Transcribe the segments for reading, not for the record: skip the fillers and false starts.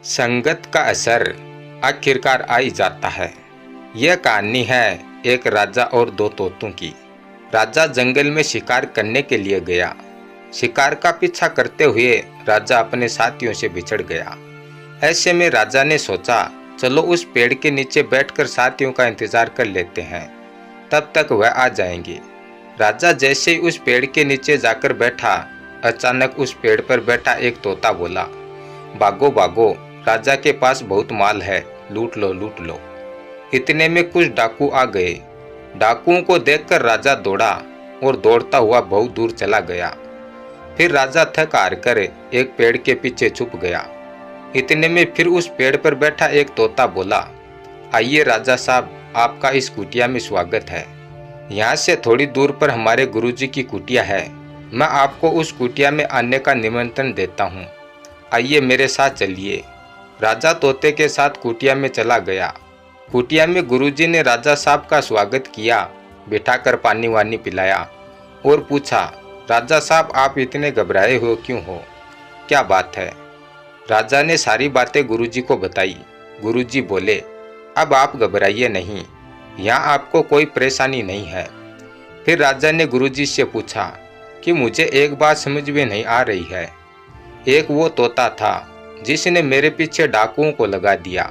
संगत का असर आखिरकार आ ही जाता है। यह कहानी है एक राजा और दो तोतों की। राजा जंगल में शिकार करने के लिए गया। शिकार का पीछा करते हुए राजा अपने साथियों से बिछड़ गया। ऐसे में राजा ने सोचा, चलो उस पेड़ के नीचे बैठकर साथियों का इंतजार कर लेते हैं, तब तक वह आ जाएंगे। राजा जैसे ही उस पेड़ के नीचे जाकर बैठा, अचानक उस पेड़ पर बैठा एक तोता बोला, भागो भागो, राजा के पास बहुत माल है, लूट लो लूट लो। इतने में कुछ डाकू आ गए। डाकुओं को देखकर राजा दौड़ा और दौड़ता हुआ बहुत दूर चला गया। फिर राजा थक हार कर एक पेड़ के पीछे छुप गया। इतने में फिर उस पेड़ पर बैठा एक तोता बोला, आइए राजा साहब, आपका इस कुटिया में स्वागत है। यहाँ से थोड़ी दूर पर हमारे गुरुजी की कुटिया है। मैं आपको उस कुटिया में आने का निमंत्रण देता हूँ, आइए मेरे साथ चलिए। राजा तोते के साथ कुटिया में चला गया। कुटिया में गुरुजी ने राजा साहब का स्वागत किया, बिठाकर पानी वानी पिलाया और पूछा, राजा साहब आप इतने घबराए हो क्यों हो, क्या बात है। राजा ने सारी बातें गुरुजी को बताई। गुरुजी बोले, अब आप घबराइए नहीं, यहाँ आपको कोई परेशानी नहीं है। फिर राजा ने गुरुजी से पूछा कि मुझे एक बात समझ में नहीं आ रही है। एक वो तोता था जिसने मेरे पीछे डाकुओं को लगा दिया,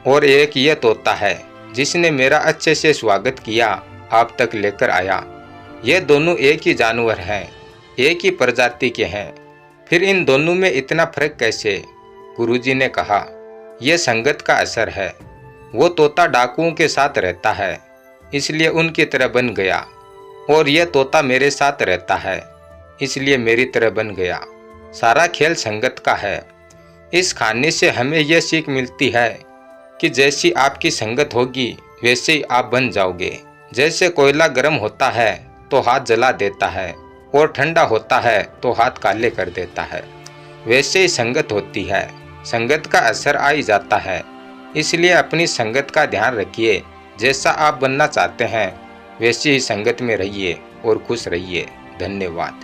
और एक ये तोता है जिसने मेरा अच्छे से स्वागत किया, आप तक लेकर आया। ये दोनों एक ही जानवर हैं, एक ही प्रजाति के हैं, फिर इन दोनों में इतना फर्क कैसे। गुरुजी ने कहा, यह संगत का असर है। वो तोता डाकुओं के साथ रहता है, इसलिए उनकी तरह बन गया, और यह तोता मेरे साथ रहता है, इसलिए मेरी तरह बन गया। सारा खेल संगत का है। इस कहानी से हमें यह सीख मिलती है कि जैसी आपकी संगत होगी वैसे ही आप बन जाओगे। जैसे कोयला गर्म होता है तो हाथ जला देता है, और ठंडा होता है तो हाथ काले कर देता है, वैसे ही संगत होती है। संगत का असर आ ही जाता है, इसलिए अपनी संगत का ध्यान रखिए। जैसा आप बनना चाहते हैं वैसी ही संगत में रहिए और खुश रहिए। धन्यवाद।